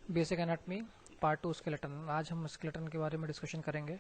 Basic anatomy part 2 skeleton. आज हम skeleton के बारे में डिस्कशन करेंगे।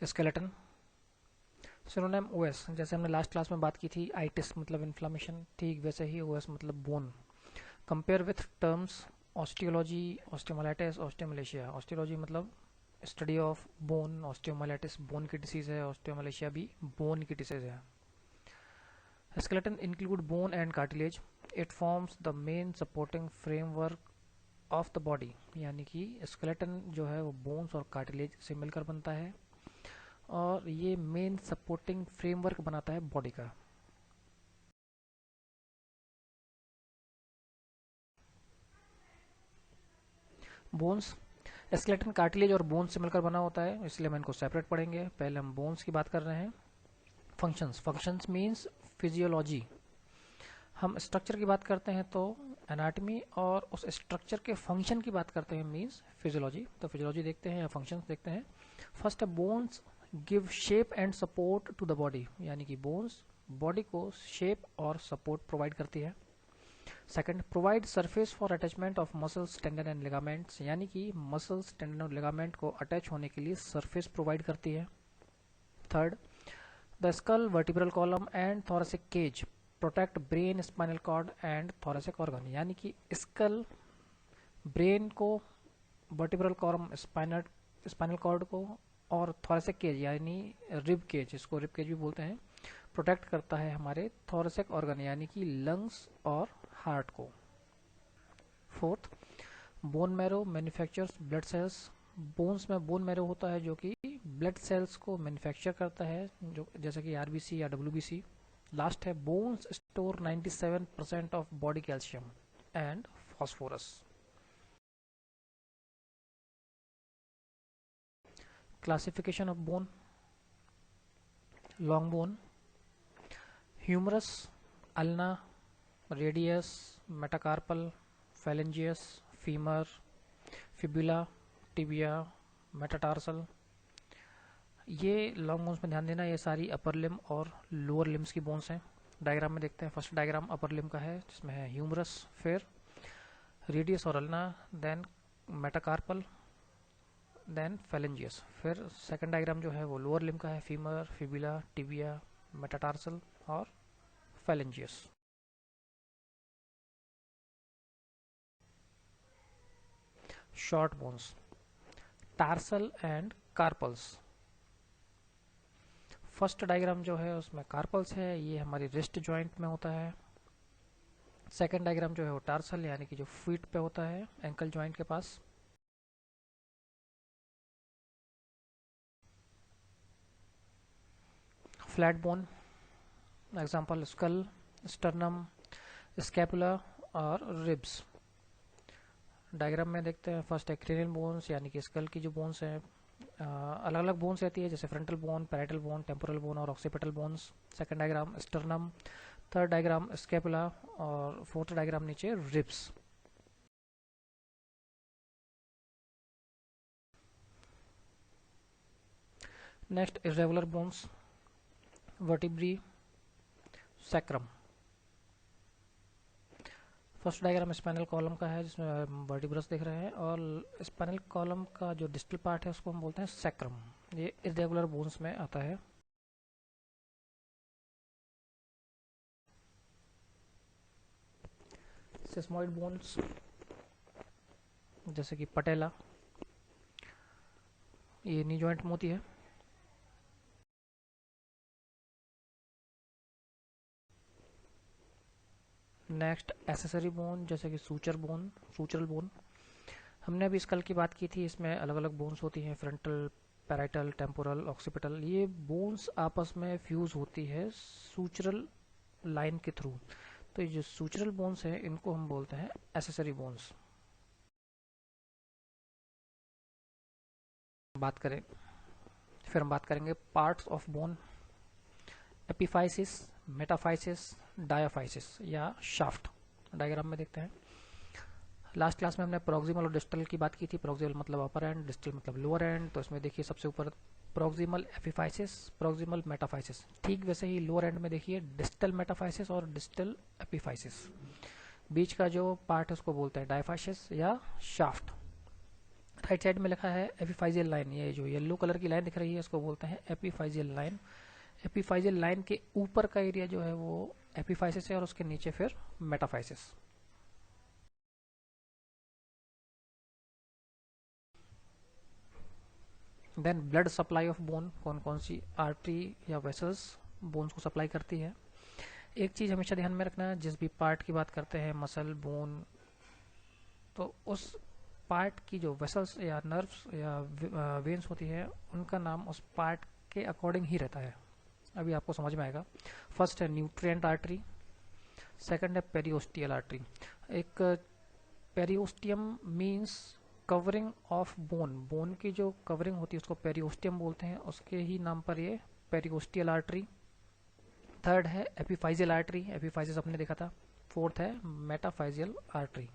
स्केलेटन सिनोनिम ओएस, जैसे हमने लास्ट क्लास में बात की थी, आइटिस मतलब इन्फ्लामेशन, ठीक वैसे ही ओएस मतलब bone. Compare with terms osteology, osteomyelitis, osteomalacia. Osteology मतलब study of bone, osteomyelitis bone की डिसीज है, ऑस्टियोमलेशिया भी बोन की डिसीज है। Skeleton include bone and cartilage. It forms the main supporting framework of the body. यानी कि skeleton जो है वो bones और cartilage से मिलकर बनता है और ये मेन सपोर्टिंग फ्रेमवर्क बनाता है बॉडी का। बोन्स, स्केलेटन कार्टिलेज और बोन्स से मिलकर बना होता है, इसलिए हम इनको सेपरेट पढ़ेंगे। पहले हम बोन्स की बात कर रहे हैं। Functions, functions means physiology. हम स्ट्रक्चर की बात करते हैं तो एनाटॉमी, और उस स्ट्रक्चर के फंक्शन की बात करते हैं मीन्स फिजियोलॉजी। तो फिजियोलॉजी देखते हैं या फंक्शंस देखते हैं। फर्स्ट है bones give shape and support to the body, यानी कि बोन्स बॉडी को शेप और सपोर्ट प्रोवाइड करती है। Second, provide surface for attachment of muscles, tendon and ligaments, यानी कि मसल्स, टेंडन और लिगामेंट को अटैच होने के लिए सरफेस प्रोवाइड करती है। Third, the skull, vertebral column and thoracic cage protect brain, spinal cord and thoracic organ, यानी कि स्कल ब्रेन को, वर्टिब्रल कॉलम स्पाइनल कॉर्ड को, और थोरेसिक केज यानी रिब केज, इसको रिब केज भी बोलते हैं, प्रोटेक्ट करता है हमारे थोरेसिक ऑर्गन यानी कि लंग्स और हार्ट को। Fourth, bone marrow manufactures blood cells. Bones में बोन मैरो होता है जो कि ब्लड सेल्स को मैन्युफैक्चर करता है, जो जैसे कि आरबीसी या डब्ल्यूबीसी। लास्ट है, bones store 97% of body calcium and phosphorus. Classification of bone. Long bone, humerus, ulna, radius, metacarpal, phalanges, femur, fibula, tibia, metatarsal. ये लॉन्ग बोन्स में ध्यान देना, ये सारी अपर लिम और लोअर लिम्स की बोन्स हैं। डायग्राम में देखते हैं। फर्स्ट डायग्राम अपर लिम का है जिसमें है ह्यूमरस, फिर रेडियस और अल्ना, देन मेटाकार्पल, देन फेलेंजियस। फिर सेकंड डायग्राम जो है वो लोअर लिम का है, फीमर, फिबुला, टिबिया, मेटाटार्सल और phalanges. Short bones, tarsal and carpals. First diagram जो है उसमें कार्पल्स है, ये हमारी रिस्ट जॉइंट में होता है। सेकंड डायग्राम जो है वो टार्सल यानी कि जो फीट पे होता है, एंकल जॉइंट के पास। Flat bone, example skull, sternum, scapula और रिब्स। डायग्राम में देखते हैं। फर्स्ट है क्रेनियल बोन्स, यानी कि स्कल की जो बोन्स हैं, अलग अलग बोन्स रहती है, जैसे frontal bone, parietal bone, temporal bone और occipital bones. Second diagram sternum, third diagram scapula और फोर्थ डायग्राम नीचे ribs. Next irregular bones, vertebrae, sacrum. First diagram spinal column का है जिसमें वर्टिब्रस दिख रहे हैं, और स्पाइनल कॉलम का जो डिस्टल पार्ट है उसको हम बोलते हैं सैक्रम। ये इरेगुलर बोन्स में आता है। सिस्मोइड बोन्स, जैसे कि पटेला, ये नी जॉइंट में होती है। नेक्स्ट एसेसरी बोन, जैसे कि सूचर बोन, सूचरल बोन। हमने अभी स्कल की बात की थी, इसमें अलग अलग बोन्स होती हैं, फ्रंटल, पैराइटल, टेम्पोरल, ऑक्सीपिटल। ये बोन्स आपस में फ्यूज होती है सूचरल लाइन के थ्रू। तो ये जो सूचरल बोन्स हैं इनको हम बोलते हैं एसेसरी बोन्स। बात करें, फिर हम बात करेंगे parts of bone. Epiphysis, metaphysis, diaphysis या शाफ्ट। डायग्राम में देखते हैं। लास्ट क्लास में हमने प्रोक्सिमल और डिस्टल की बात की थी। प्रोक्सिमल मतलब अपर एंड, डिस्टल मतलब लोअर एंड। तो इसमें देखिए सबसे ऊपर प्रॉक्सिमल एपिफाइसिस, प्रॉक्सिमल मेटाफाइसिस। ठीक वैसे ही लोअर एंड में देखिए डिस्टल मेटाफाइसिस और डिस्टल एपिफाइसिस। बीच का जो पार्ट है उसको बोलते हैं डायफाइसिस या शाफ्ट। राइट साइड में लिखा है एपिफाइजियल लाइन, ये जो येलो कलर की लाइन दिख रही है इसको बोलते हैं एपिफाइजियल लाइन। एपिफाइजियल लाइन के ऊपर का एरिया जो है वो एपिफाइसिस है और उसके नीचे फिर metaphysis. Then blood supply of bone, कौन कौन सी आर्टरी या वेसल्स बोन्स को सप्लाई करती है। एक चीज हमेशा ध्यान में रखना है, जिस भी पार्ट की बात करते हैं मसल बोन, तो उस पार्ट की जो वेसल्स या नर्व्स या वेन्स होती है उनका नाम उस पार्ट के अकॉर्डिंग ही रहता है। अभी आपको समझ में आएगा। फर्स्ट है न्यूट्रिएंट आर्टरी, सेकंड है पेरियोस्टियल आर्टरी। एक periosteum means covering of bone, bone की जो कवरिंग होती है उसको पेरियोस्टियम बोलते हैं, उसके ही नाम पर ये पेरियोस्टियल आर्टरी। थर्ड है एपिफाइजियल आर्टरी, एपिफाइसिस अपने देखा था। फोर्थ है मेटाफाइजियल आर्टरी।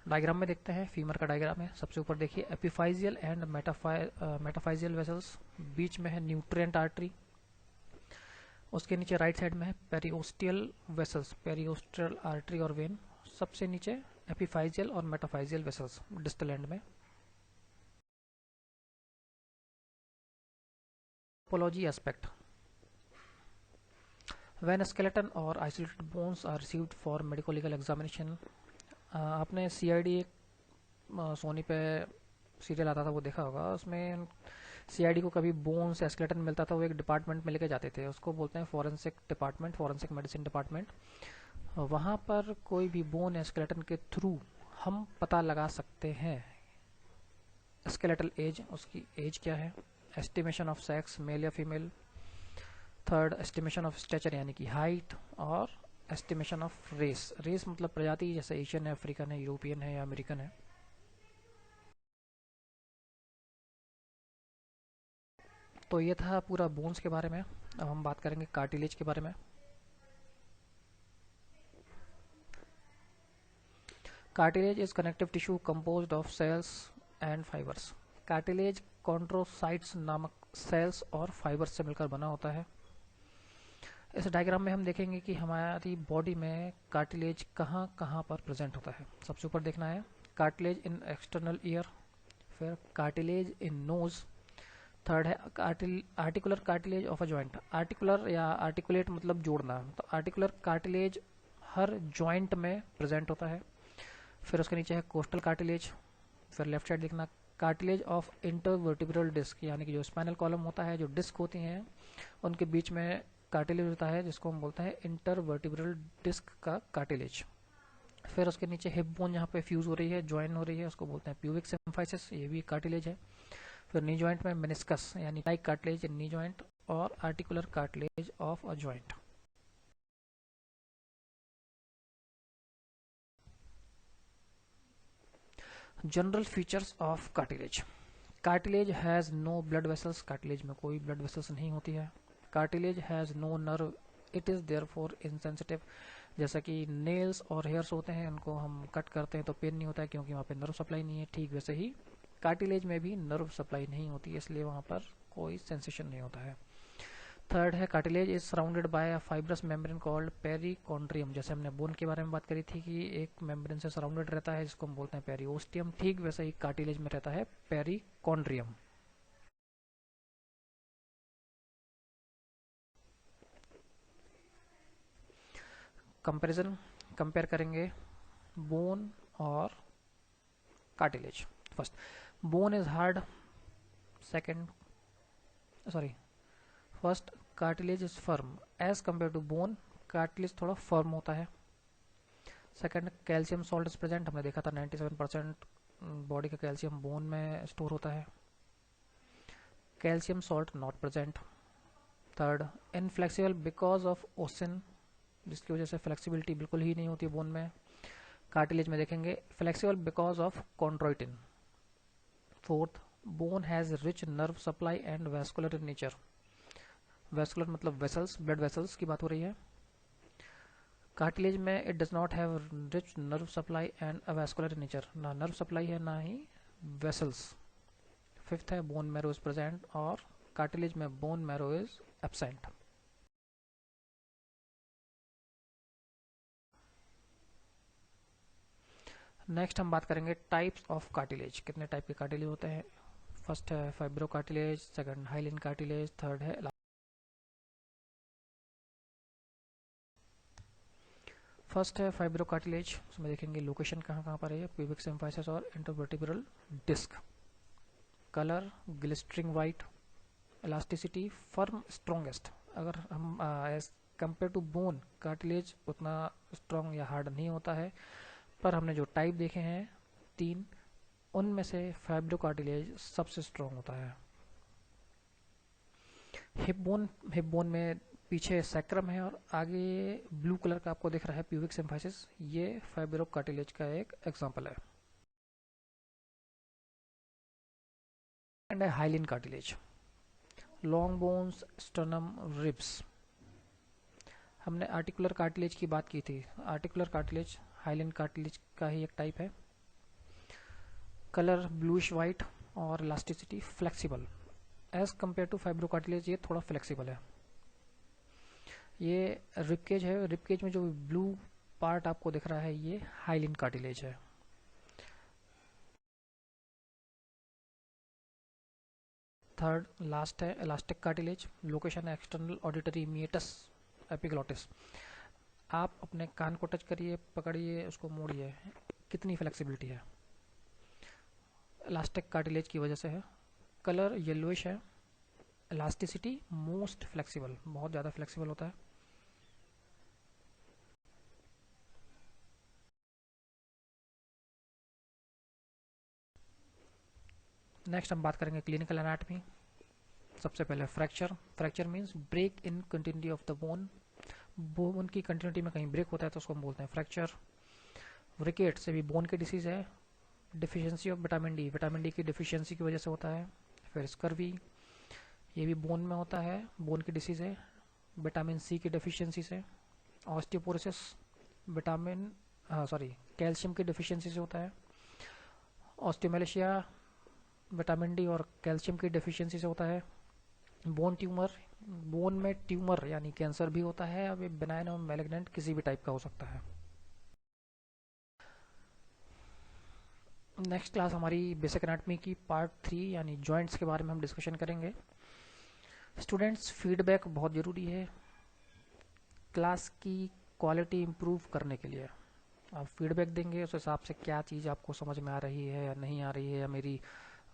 डायग्राम में देखते हैं, फीमर का डायग्राम है। सबसे ऊपर देखिए एपिफाइजियल एंड मेटाफाइजियल वेसल्स, बीच में है न्यूट्रिएंट आर्टरी, उसके नीचे राइट साइड में है पेरियोस्टियल वेसल्स, पेरियोस्टियल आर्टरी और वेन, सबसे नीचे एपिफाइजियल और मेटाफाइजियल वेसल्स डिस्टल एंड में। टोपोलॉजी एस्पेक्ट, व्हेन स्केलेटन और isolated bones are received for medico legal examination. आपने सीआईडी एक सोनी पे सीरियल आता था वो देखा होगा, उसमें सीआईडी को कभी बोन्स या स्केलेटन मिलता था वो एक डिपार्टमेंट में लेके जाते थे, उसको बोलते हैं forensic department, forensic medicine department. वहाँ पर कोई भी बोन या स्केलेटन के थ्रू हम पता लगा सकते हैं स्केलेटल एज, उसकी एज क्या है, एस्टिमेशन ऑफ सेक्स मेल या female, third estimation of stature यानी कि हाइट, और एस्टिमेशन ऑफ रेस, रेस मतलब प्रजाति, जैसे एशियन है, अफ्रीकन है, यूरोपियन है या अमेरिकन है। तो ये था पूरा बोन्स के बारे में। अब हम बात करेंगे कार्टिलेज के बारे में। Cartilage is connective tissue composed of cells and fibres. Cartilage chondrocytes नामक सेल्स और फाइबर्स से मिलकर बना होता है। इस डायग्राम में हम देखेंगे कि हमारी बॉडी में कार्टिलेज कहाँ कहाँ पर प्रेजेंट होता है। सबसे ऊपर देखना है कार्टिलेज इन एक्सटर्नल ईयर, फिर कार्टिलेज इन नोज, थर्ड है articular cartilage of a joint. Articular या आर्टिकुलेट मतलब जोड़ना, तो आर्टिकुलर कार्टिलेज हर जॉइंट में प्रेजेंट होता है। फिर उसके नीचे है कोस्टल कार्टिलेज। फिर लेफ्ट साइड देखना कार्टिलेज ऑफ इंटरवर्टिब्रल डिस्क, यानी कि जो स्पाइनल कॉलम होता है, जो डिस्क होती हैं उनके बीच में कार्टिलेज होता है जिसको हम बोलते हैं इंटरवर्टिब्रल डिस्क का कार्टिलेज। फिर उसके नीचे हिप बोन जहाँ पे फ्यूज हो रही है, ज्वाइन हो रही है, उसको बोलते हैं प्यूबिक सिम्फाइसिस, ये भी कार्टिलेज है। फिर नी जॉइंट में मेनिस्कस यानी like cartilage in knee joint, और articular cartilage of a joint. General features of cartilage. Cartilage has no blood vessels, cartilage में कोई ब्लड वेसल्स नहीं होती है। Cartilage has no nerve, it is therefore insensitive. जैसा कि nails और hairs होते हैं, उनको हम कट करते हैं तो पेन नहीं होता है क्योंकि वहाँ पे नर्व सप्लाई नहीं है, ठीक वैसे ही कार्टिलेज में भी नर्व सप्लाई नहीं होती है, इसलिए वहाँ पर कोई सेंसेशन नहीं होता है। थर्ड है cartilage is surrounded by a fibrous membrane called perichondrium. जैसे हमने बोन के बारे में बात करी थी कि एक मेम्ब्रेन से सराउंडेड रहता है जिसको हम बोलते हैं पेरिओस्टियम, ठीक वैसे ही कार्टिलेज में रहता है पेरिकॉन्ड्रियम। कंपैरिजन, कंपेयर करेंगे बोन और cartilage. First, bone is hard, second sorry first cartilage is firm as compare to bone, cartilage थोड़ा फर्म होता है। Second, calcium salt is present, हमने देखा था 97% बॉडी का कैल्शियम बोन में स्टोर होता है। Calcium salt not present. Third, inflexible because of ossein, जिसकी वजह से फ्लेक्सिबिलिटी बिल्कुल ही नहीं होती बोन में। कार्टिलेज में देखेंगे flexible because of chondroitin. Fourth, bone has rich nerve supply and vascular in nature. Vascular मतलब वेसल्स, ब्लड वेसल्स की बात हो रही है। कार्टिलेज में it does not have rich nerve supply and a vascular in nature, ना nerve supply है ना ही वेसल्स। फिफ्थ है बोन मैरो इज प्रेजेंट और कार्टिलेज में bone marrow is absent. Next हम बात करेंगे टाइप्स ऑफ कार्टिलेज, कितने टाइप के कार्टिलेज होते हैं। फर्स्ट है fibro cartilage, second hyaline cartilage, third है फर्स्ट है फाइब्रो कार्टिलेज। उसमें देखेंगे लोकेशन कहाँ कहाँ पर है, प्यूबिक सिम्फाइसिस और intervertebral disc. Colour glistening white, elasticity firm strongest. अगर हम as compare to bone, cartilage उतना स्ट्रॉन्ग या हार्ड नहीं होता है, पर हमने जो टाइप देखे हैं 3, उनमें से फाइब्रो कार्टिलेज सबसे स्ट्रॉन्ग होता है। हिप बोन में पीछे सैक्रम है और आगे ब्लू कलर का आपको दिख रहा है प्यूबिक सिम्फाइसिस, ये फाइब्रो कार्टिलेज का एक एग्जांपल है। And hyaline cartilage, long bones, sternum, ribs. हमने आर्टिकुलर कार्टिलेज की बात की थी। आर्टिकुलर कार्टिलेज हाइलिन कार्टिलेज का ही एक टाइप है। कलर ब्लूइश वाइट और elasticity flexible. As compare to fibro cartilage ये थोड़ा फ्लेक्सिबल है। ये रिबकेज है, रिबकेज में जो ब्लू पार्ट आपको दिख रहा है ये हाइलिन कार्टिलेज है। थर्ड लास्ट है इलास्टिक कार्टिलेज, लोकेशन है एक्सटर्नल ऑडिटरी मीएटस एपिग्लॉटिस। आप अपने कान को टच करिए, पकड़िए, उसको मोड़िए, कितनी फ्लेक्सिबिलिटी है, इलास्टिक कार्टिलेज की वजह से है। कलर येलोइश है, इलास्टिसिटी मोस्ट फ्लेक्सिबल, बहुत ज़्यादा फ्लेक्सिबल होता है। नेक्स्ट हम बात करेंगे क्लिनिकल एनाटमी। सबसे पहले fracture. Fracture means break in continuity of the bone. Bone की कंटिन्यूटी में कहीं ब्रेक होता है तो उसको हम बोलते हैं फ्रैक्चर। रिकेट से भी बोन की डिसीज है। Deficiency of vitamin D, vitamin D की डिफिशियंसी की वजह से होता है। फिर स्कर्वी, ये भी बोन में होता है, बोन की डिसीज है, विटामिन सी की डिफिशियंसी से। ऑस्टियोपोरोसिस, विटामिन कैल्शियम की डिफिशियंसी से होता है। ऑस्टियोमेलेशिया, विटामिन डी और कैल्शियम की डिफिशियंसी से होता है। बोन ट्यूमर, बोन में ट्यूमर यानी कैंसर भी होता है, अब बेनाइन और मैलिग्नेंट किसी भी टाइप का हो सकता है। नेक्स्ट क्लास हमारी बेसिक एनाटमी की पार्ट 3 यानी जॉइंट्स के बारे में हम डिस्कशन करेंगे। स्टूडेंट्स फीडबैक बहुत ज़रूरी है क्लास की क्वालिटी इम्प्रूव करने के लिए। आप फीडबैक देंगे उस हिसाब से क्या चीज़ आपको समझ में आ रही है या नहीं आ रही है, या मेरी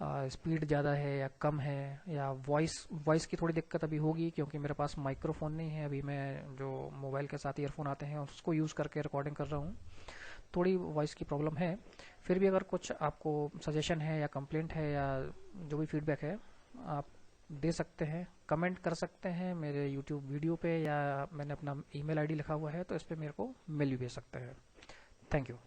स्पीड ज़्यादा है या कम है, या वॉइस की थोड़ी दिक्कत अभी होगी क्योंकि मेरे पास माइक्रोफोन नहीं है। अभी मैं जो मोबाइल के साथ ईयरफोन आते हैं उसको यूज़ करके रिकॉर्डिंग कर रहा हूँ, थोड़ी वॉइस की प्रॉब्लम है। फिर भी अगर कुछ आपको सजेशन है या कंप्लेंट है या जो भी फीडबैक है आप दे सकते हैं, कमेंट कर सकते हैं मेरे यूट्यूब वीडियो पे, या मैंने अपना ईमेल आईडी लिखा हुआ है तो इस पर मेरे को मेल भी भेज सकते हैं। Thank you.